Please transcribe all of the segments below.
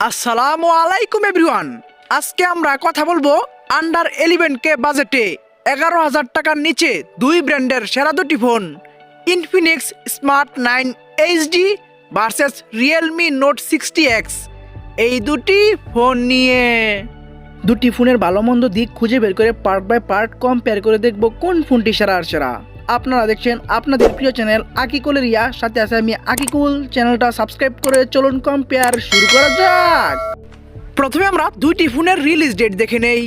আসসালামু আলাইকুম এভরিওয়ান। আজকে আমরা কথা বলবো আন্ডার 11K বাজেটে 11,000 টাকার নিচে দুই ব্র্যান্ডের সেরা দুটি phone, Infinix smart 9 HD versus Realme note 60X। এই দুটি ফোন নিয়ে দুটি ফোনের ভালো মন্দ দিক খুঁজে বের করে পার্ট বাই পার্ট কম্পেয়ার করে দেখব কোন ফোনটি সেরা আর সেরা। আপনারা দেখছেন আপনাদের প্রিয় চ্যানেল আকিকুল রিয়া, সাথে আছে আমি আকিকুল। চ্যানেলটা সাবস্ক্রাইব করে চলুন কম্পেয়ার শুরু করা যাক। প্রথমে আমরা দুইটি ফোনের রিলিজ ডেট দেখে নেই।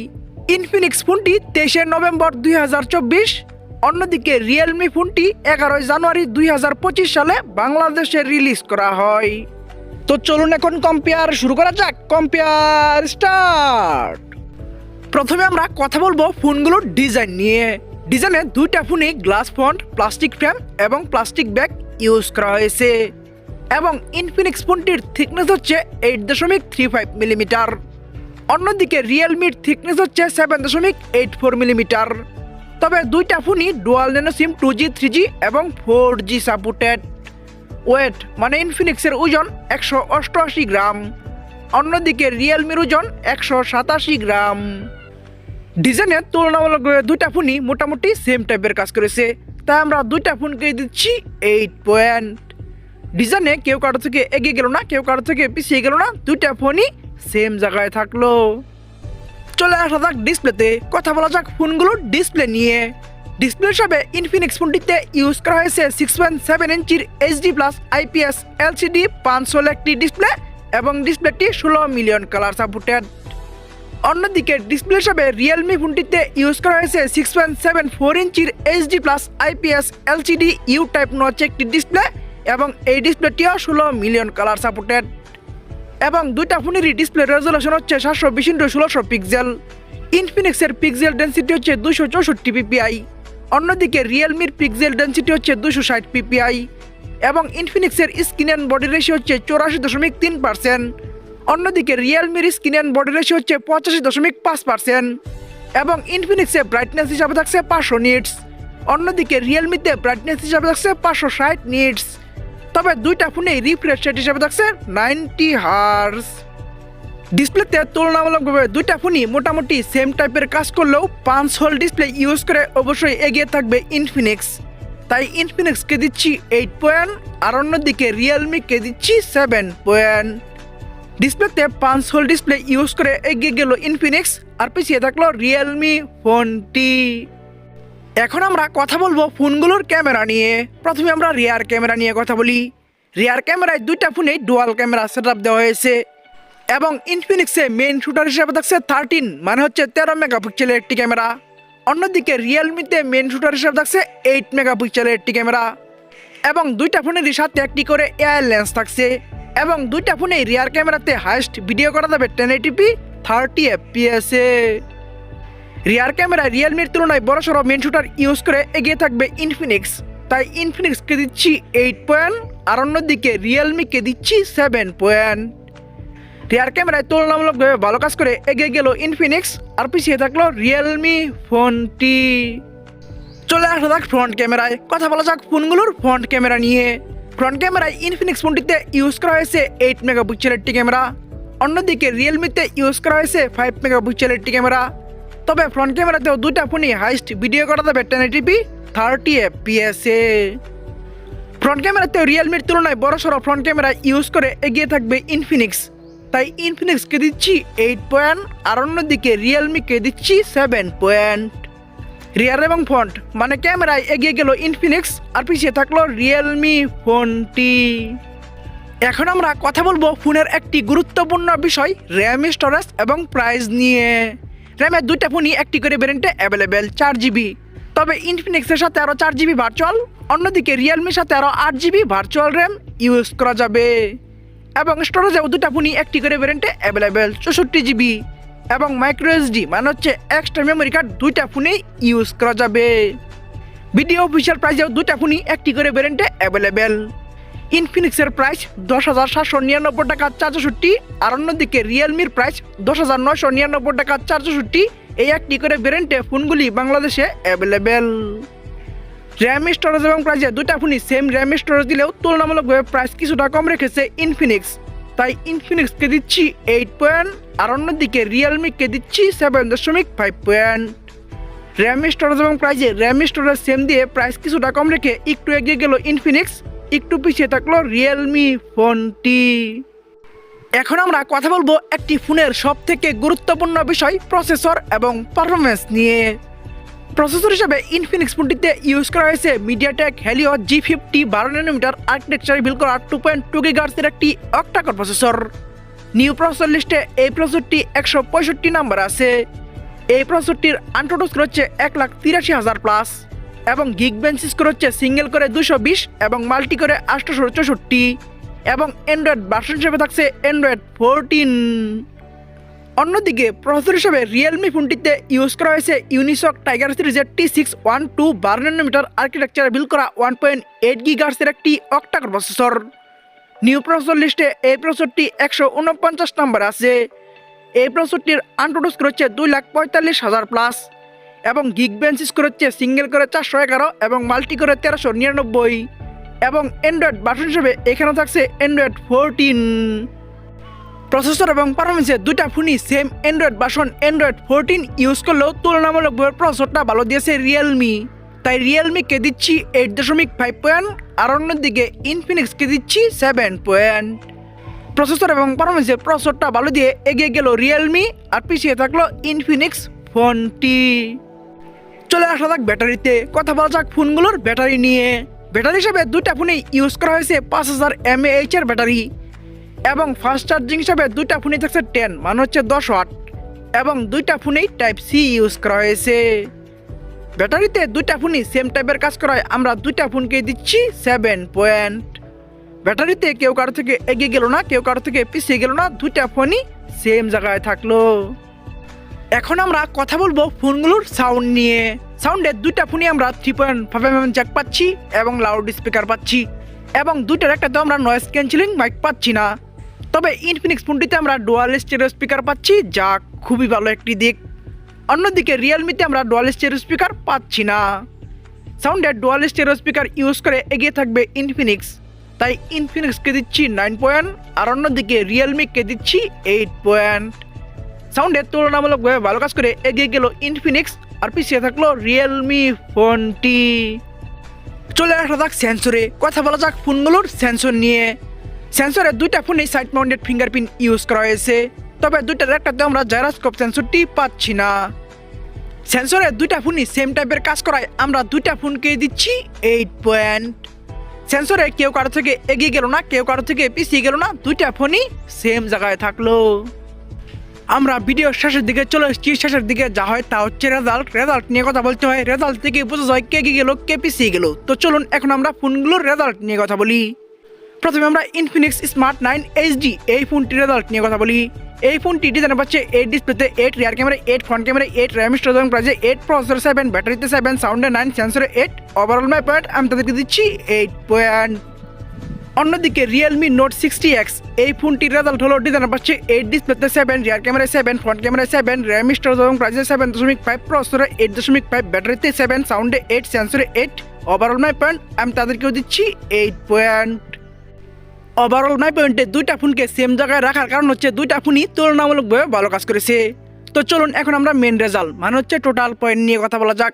ইনফিনিক্স ফোনটি 23 নভেম্বর 2024, অন্যদিকে রিয়েলমি ফোনটি 11 জানুয়ারি 2025 সালে বাংলাদেশে রিলিজ করা হয়। তো চলুন এখন কম্পেয়ার শুরু করা যাক। Compare start. প্রথমে আমরা কথা বলবো ফোনগুলোর ডিজাইন নিয়ে। ডিজাইনে দুইটা ফোনই গ্লাস ফন্ট, প্লাস্টিক ফ্রেম এবং প্লাস্টিক ব্যাগ ইউজ করা হয়েছে এবং ইনফিনিক্স ফোনটির থিকনেস হচ্ছে 8.35 মিলিমিটার, অন্যদিকে রিয়েলমির থিকনেস হচ্ছে 7.84 মিলিমিটার। তবে দুইটা ফোনই ডুয়াল ন্যানো সিম 2G 3G এবং 4G সাপোর্টেড। ওয়েট মানে ইনফিনিক্সের ওজন 188 গ্রাম, অন্যদিকে রিয়েলমির ওজন 187 গ্রাম। ডিজাইনের তুলনামূলক দুইটা ফোনই মোটামুটি সেম টাইপের কাজ করেছে, তাই আমরা দুইটা ফোনকে দিচ্ছি 8 পয়েন্ট। ডিজাইনে কেউ কারো থেকে এগিয়ে গেল না, কেউ কারো থেকে পিছিয়ে গেল না, দুইটা ফোনই সেম জায়গায় থাকলো। চলে আসা যাক ডিসপ্লেতে। কথা বলা যাক ফোনগুলোর ডিসপ্লে নিয়ে। ডিসপ্লে হিসাবে ইনফিনিক্স ফোনটিতে ইউজ করা হয়েছে 6.7 ইঞ্চির এইচডি প্লাস IPS LCD 500 একটি ডিসপ্লে এবং ডিসপ্লেটি 16 মিলিয়ন কালার সাপোর্টেড। অন্যদিকে ডিসপ্লে হিসাবে রিয়েলমি ফোনটিতে ইউজ করা হয়েছে 6.74 ইঞ্চির HD plus IPS LCD U type notch একটি ডিসপ্লে এবং এই ডিসপ্লেটিও 16 মিলিয়ন কালার সাপোর্টেড। এবং দুইটা ফোনেরই ডিসপ্লে রেজলিউশন হচ্ছে 720x1600 পিক্সেল। ইনফিনিক্সের পিক্সেল ডেন্সিটি হচ্ছে 264 ppi, অন্যদিকে রিয়েলমির পিক্সেল ডেন্সিটি হচ্ছে 260 ppi এবং ইনফিনিক্সের স্ক্রিন অ্যান্ড বডি রেশিও হচ্ছে 84.3%, অন্যদিকে রিয়েলমির স্ক্রিন অ্যান্ড বডি রেশিও হচ্ছে 85.5% এবং ইনফিনিক্সে ব্রাইটনেস হিসাবে থাকছে 500 নিটস, অন্যদিকে রিয়েলমিতে ব্রাইটনেস হিসাবে থাকছে 560 নিটস। তবে দুইটা ফোনে রিফ্রেশ রেট হিসাবে থাকছে 90 হার্জ। ডিসপ্লেতে তুলনামূলকভাবে দুইটা ফোনই মোটামুটি সেম টাইপের কাজ করলেও 5 হোল ডিসপ্লে ইউজ করে অবশ্যই এগিয়ে থাকবে ইনফিনিক্স, তাই ইনফিনিক্সকে দিচ্ছি 8 পয়েন্ট আর অন্যদিকে রিয়েলমিকে দিচ্ছি 7 পয়েন্ট। ডিসপ্লেতে 5 হোল ডিসপ্লে ইউজ করে এগিয়ে গেল ইনফিনিক্স আর পিছিয়ে থাকলো রিয়েলমি ফোনটি। এখন আমরা কথা বলবো ফোনগুলোর ক্যামেরা নিয়ে। প্রথমে আমরা রিয়ার ক্যামেরা নিয়ে কথা বলি। রিয়ার ক্যামেরায় দুইটা ফোনে ডুয়াল ক্যামেরা সেটআপ দেওয়া হয়েছে এবং ইনফিনিক্সে মেইন শুটার হিসেবে থাকছে 13 মানে হচ্ছে 13 মেগাপিক্সেলের একটি ক্যামেরা, অন্যদিকে রিয়েলমিতে মেইন শুটার হিসেবে থাকছে 8 মেগাপিক্সেলের একটি ক্যামেরা এবং দুইটা ফোনেরই সাথে একটি করে এআই লেন্স থাকছে এবং দুইটা ফোনে রিয়ার ক্যামেরাতে হাইস্ট ভিডিও করা যাবে 1080p 30 fps এ। রিয়ার ক্যামেরায় রিয়েলমির তুলনায় বড়সড় মেইন শুটার ইউজ করে এগিয়ে থাকবে ইনফিনিক্স, তাই ইনফিনিক্সকে দিচ্ছি 8 পয়েন্ট আর অন্যদিকে রিয়েলমিকে দিচ্ছি 7 পয়েন্ট। রিয়ার ক্যামেরায় তুলনামূলকভাবে ভালো কাজ করে এগিয়ে গেল ইনফিনিক্স আর পিছিয়ে থাকলো রিয়েলমি ফোনটি। চলে আসা যাক ফ্রন্ট ক্যামেরায়। কথা বলা যাক ফোনগুলোর ফ্রন্ট ক্যামেরা নিয়ে। ফ্রন্ট ক্যামেরায় ইনফিনিক্স ফোনটিতে ইউজ করা হয়েছে 8 মেগাপিক্সেলের একটি ক্যামেরা, অন্যদিকে রিয়েলমিতে ইউজ করা হয়েছে 5 মেগাপিক্সেলের একটি ক্যামেরা। তবে ফ্রন্ট ক্যামেরাতেও দুইটা ফোনই হাইস্ট ভিডিও করা যাবে 1080p 30 fps এ। ফ্রন্ট ক্যামেরাতেও রিয়েলমির তুলনায় বড়সড় ফ্রন্ট ক্যামেরা ইউজ করে এগিয়ে থাকবে ইনফিনিক্স, তাই ইনফিনিক্সকে দিচ্ছি 8 পয়েন্ট আর অন্যদিকে রিয়েলমিকে দিচ্ছি 7 পয়েন্ট। রিয়ার এবং ফ্রন্ট মানে ক্যামেরায় এগিয়ে গেল ইনফিনিক্স আর পিছিয়ে থাকলো রিয়েলমি ফোনটি। এখন আমরা কথা বলবো ফোনের একটি গুরুত্বপূর্ণ বিষয়, র্যাম, স্টোরেজ এবং প্রাইস নিয়ে। র্যামের দুইটা ফোনই একটি করে ভ্যারিয়েন্টে অ্যাভেলেবেল 4GB, তবে ইনফিনিক্সের সাথে আরও 4GB ভার্চুয়াল, অন্যদিকে রিয়েলমির সাথে আরও 8GB ভার্চুয়াল র্যাম ইউজ করা যাবে এবং স্টোরেজেও দুটা ফোনই একটি করে ভ্যারিয়েন্টে অ্যাভেলেবেল 64GB এবং মাইক্রো এসডি মানে হচ্ছে এক্সট্রা মেমোরি কার্ড দুইটা ফোনেই ইউজ করা যাবে। ভিডিও অফিসিয়াল প্রাইসেও দুইটা ফোনই একটি করে ভ্যারিয়েন্টে অ্যাভেলেবেল। ইনফিনিক্সের প্রাইস 10,799 টাকা 464 আর অন্যদিকে রিয়েলমির প্রাইস 10,999 টাকা 464। এই একটি করে ভ্যারিয়েন্টে ফোনগুলি বাংলাদেশে অ্যাভেলেবেল। র্যাম, স্টোরেজ এবং প্রাইসে দুইটা ফোনই সেম র্যাম স্টোরেজ দিলেও তুলনামূলকভাবে প্রাইস কিছুটা কম রেখেছে ইনফিনিক্স, তাই ইনফিনিক্সকে দিচ্ছি 8 পয়েন্ট, আর অন্যদিকে রিয়েলমিকে দিচ্ছি 7.5 পয়েন্ট। র্যাম স্টোরেজ এবং প্রাইজে র্যাম স্টোরেজ সেম দিয়ে প্রাইস কিছুটা কম রেখে একটু এগিয়ে গেল ইনফিনিক্স, একটু পিছিয়ে থাকলো রিয়েলমি ফোনটি। এখন আমরা কথা বলবো একটি ফোনের সব থেকে গুরুত্বপূর্ণ বিষয় প্রসেসর এবং পারফরমেন্স নিয়ে। প্রসেসর হিসেবে ইনফিনিক্স ফোনটিতে ইউজ করা হয়েছে মিডিয়াটেক হেলিও G50 12 ন্যানোমিটার আর্কিটেকচারে বিল্ড করা 2.2 GHz একটি অক্টাকোর প্রসেসর। নিউ প্রসেসর লিস্টে এই প্রসেসরটি 165 নাম্বার আছে। এই প্রসেসরটির আনটোটাল স্কোর হচ্ছে 1,83,000+ এবং গিগবেঞ্চ স্কোর হচ্ছে সিঙ্গেল করে 220 এবং মাল্টি করে 864 এবং অ্যান্ড্রয়েড ভার্সন হিসেবে থাকছে অ্যান্ড্রয়েড 14। অন্যদিকে প্রসেসর হিসেবে রিয়েলমি ফোনটিতে ইউজ করা হয়েছে ইউনিসক টাইগার সিরিজের T612 12 ন্যানোমিটার আর্কিটেকচারে বিল্ড করা 1.8 GHz একটি অক্টাকোর প্রসেসর। নিউ প্রসেসর লিস্টে এই প্রসেসরটি 149 নাম্বার আছে। এই প্রসেসরটির আনটোটাল স্কোর হচ্ছে 2,45,000+ এবং গিগবেঞ্চ স্কোর হচ্ছে সিঙ্গেল করে 411 এবং মাল্টি করে 1399 এবং অ্যান্ড্রয়েড ভার্সন হিসেবে এখানে থাকছে অ্যান্ড্রয়েড 14। প্রসেসর এবং পারফরমেন্সে দুইটা ফোনই same Android version Android 14 use করলেও তুলনামূলকভাবে প্রসেসরটা ভালো দিয়েছে রিয়েলমি, তাই রিয়েলমিকে দিচ্ছি 8.5 পয়েন্ট, আর অন্যদিকে ইনফিনিক্সকে দিচ্ছি 7 পয়েন্ট। প্রসেসর এবং পারফরমেন্সে প্রসেসরটা ভালো দিয়ে এগিয়ে গেল রিয়েলমি, আর পিছিয়ে থাকলো ইনফিনিক্স ফোনটি। চলে আসা যাক ব্যাটারিতে, কথা বলা যাক ফোনগুলোর ব্যাটারি নিয়ে। ব্যাটারি হিসাবে দুইটা ফোনেই ইউজ করা হয়েছে 5000 mAh এর ব্যাটারি এবং ফাস্ট চার্জিং হিসাবে দুইটা ফোনই থাকছে 10 মানে হচ্ছে 10 ওয়াট এবং দুইটা ফোনেই টাইপ সি ইউজ করা হয়েছে। ব্যাটারিতে দুইটা ফোনই সেম টাইপের কাজ করায় আমরা দুইটা ফোনকে দিচ্ছি 7 পয়েন্ট। ব্যাটারিতে কেউ কারো থেকে এগিয়ে গেল না, কেউ কারো থেকে পিছিয়ে গেল না, দুইটা ফোনই সেম জায়গায় থাকলো। এখন আমরা কথা বলবো ফোনগুলোর সাউন্ড নিয়ে। সাউন্ডের দুইটা ফোনই আমরা 3.5mm জ্যাক পাচ্ছি এবং লাউড স্পিকার পাচ্ছি এবং দুইটার একটাতে আমরা নয়েজ ক্যান্সেলিং মাইক পাচ্ছি না। তবে ইনফিনিক্স ফোনটিতে আমরা ডুয়াল স্টেরিও স্পিকার পাচ্ছি, যা খুবই ভালো একটি দিক। অন্যদিকে রিয়েলমিতে আমরা ডুয়াল স্টেরিও স্পিকার পাচ্ছি না। সাউন্ডের ডুয়াল স্টেরিও স্পিকার ইউজ করে এগিয়ে থাকবে ইনফিনিক্স, তাই ইনফিনিক্সকে দিচ্ছি 9 পয়েন্ট, আর অন্যদিকে রিয়েলমিকে দিচ্ছি 8 পয়েন্ট। সাউন্ডের তুলনামূলকভাবে ভালো কাজ করে এগিয়ে গেল ইনফিনিক্স, আর পিছিয়ে থাকলো রিয়েলমি ফোনটি। চলে আসা যাক সেন্সরে, কথা বলা যাক ফোনগুলোর সেন্সর নিয়ে। সেন্সরের দুইটা ফোনেই সাইড মাউন্টেড ফিঙ্গারপ্রিন্ট ইউজ করা হয়েছে, তবে দুইটার একটাতে আমরা জাইরোস্কোপ সেন্সরটি পাচ্ছি না। সেন্সরের দুইটা ফোনই সেম টাইপের কাজ করায় আমরা দুইটা ফোনকে দিচ্ছি 8 পয়েন্ট। সেন্সরে কেউ কারো থেকে এগিয়ে গেল না, কেউ কারো থেকে পিছিয়ে গেল না, দুইটা ফোনই সেম জায়গায় থাকলো। আমরা ভিডিওর শেষের দিকে চলে এসেছি। শেষের দিকে যা হয় তা হচ্ছে রেজাল্ট নিয়ে কথা বলতে হয়। রেজাল্ট থেকে বোঝা যায় কে এগিয়ে গেল কে পিছিয়ে গেল। তো চলুন এখন আমরা ফোনগুলোর রেজাল্ট নিয়ে কথা বলি। প্রথমে আমরা ইনফিনিক্স স্মার্ট 9 HD এই ফোনটির রেজাল্ট নিয়ে কথা বলি। এই ফোনটি ডিজাইন পাচ্ছে 8 ডিসপ্লেতে 8, rear camera 8, front camera 8, RAM storage এবং প্রাইজে 8, প্রসেসর 7, ব্যাটারিতে 7, সাউন্ডে 9, সেন্সরে 8, ওভারঅল মাই পয়েন্ট আমি তাদেরকে দিচ্ছি 8 পয়েন্ট। অন্যদিকে রিয়েলমি নোট 60X এই ফোনটির রেজাল্ট হলো ডিজাইন পাচ্ছে 8 ডিসপ্লেতে 7, rear camera 7, front camera 7, RAM storage এবং প্রাইজে 7.5, প্রসেসরে 8.5, ব্যাটারিতে 7, সাউন্ডে 8, সেন্সরে 8, ওভারঅল মাই পয়েন্ট আমি তাদেরকেও দিচ্ছি 8 পয়েন্ট। ওভারঅল মাই পয়েন্টে দুইটা ফোনকে সেম জায়গায় রাখার কারণ হচ্ছে দুইটা ফোনই তুলনামূলকভাবে ভালো কাজ করেছে। তো চলুন এখন আমরা মেন রেজাল্ট মানে হচ্ছে টোটাল পয়েন্ট নিয়ে কথা বলা যাক।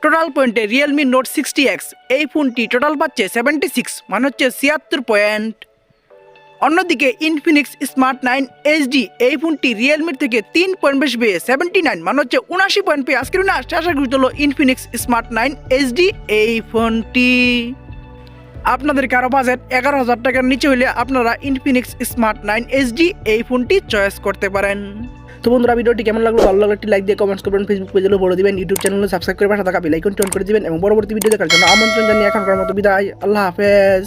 টোটাল পয়েন্টে রিয়েলমি নোট 60X এই ফোনটি টোটাল পাচ্ছে 76 মানে হচ্ছে 76 পয়েন্ট। অন্যদিকে ইনফিনিক্স স্মার্ট 9 HD এই ফোনটি রিয়েলমির থেকে 3 পয়েন্ট বেশি পেয়ে 79 মানে হচ্ছে 79 পয়েন্ট পেয়ে আজকের আশা করি হলো ইনফিনিক্স স্মার্ট 9 HD এই ফোনটি। আপনাদের কারো বাজেট 11,000 টাকার নিচে হলে আপনারা ইনফিনিক্স স্মার্ট 9 HD এই ফোনটি চয়েস করতে পারেন। তো বন্ধুরা ভিডিওটি কেমন লাগলো, ভালো লাগলে একটি লাইক দিয়ে কমেন্টস করবেন, ফেসবুক পেজে বলে দিবেন, ইউটিউব চ্যানেলে সাবস্ক্রাইব করে পাশে থাকা বেল আইকনটি অন করে দিবেন এবং পরবর্তী ভিডিও দেখার জন্য আমন্ত্রণ জানিয়ে এখনকার মতো বিদায়। আল্লাহ হাফেজ।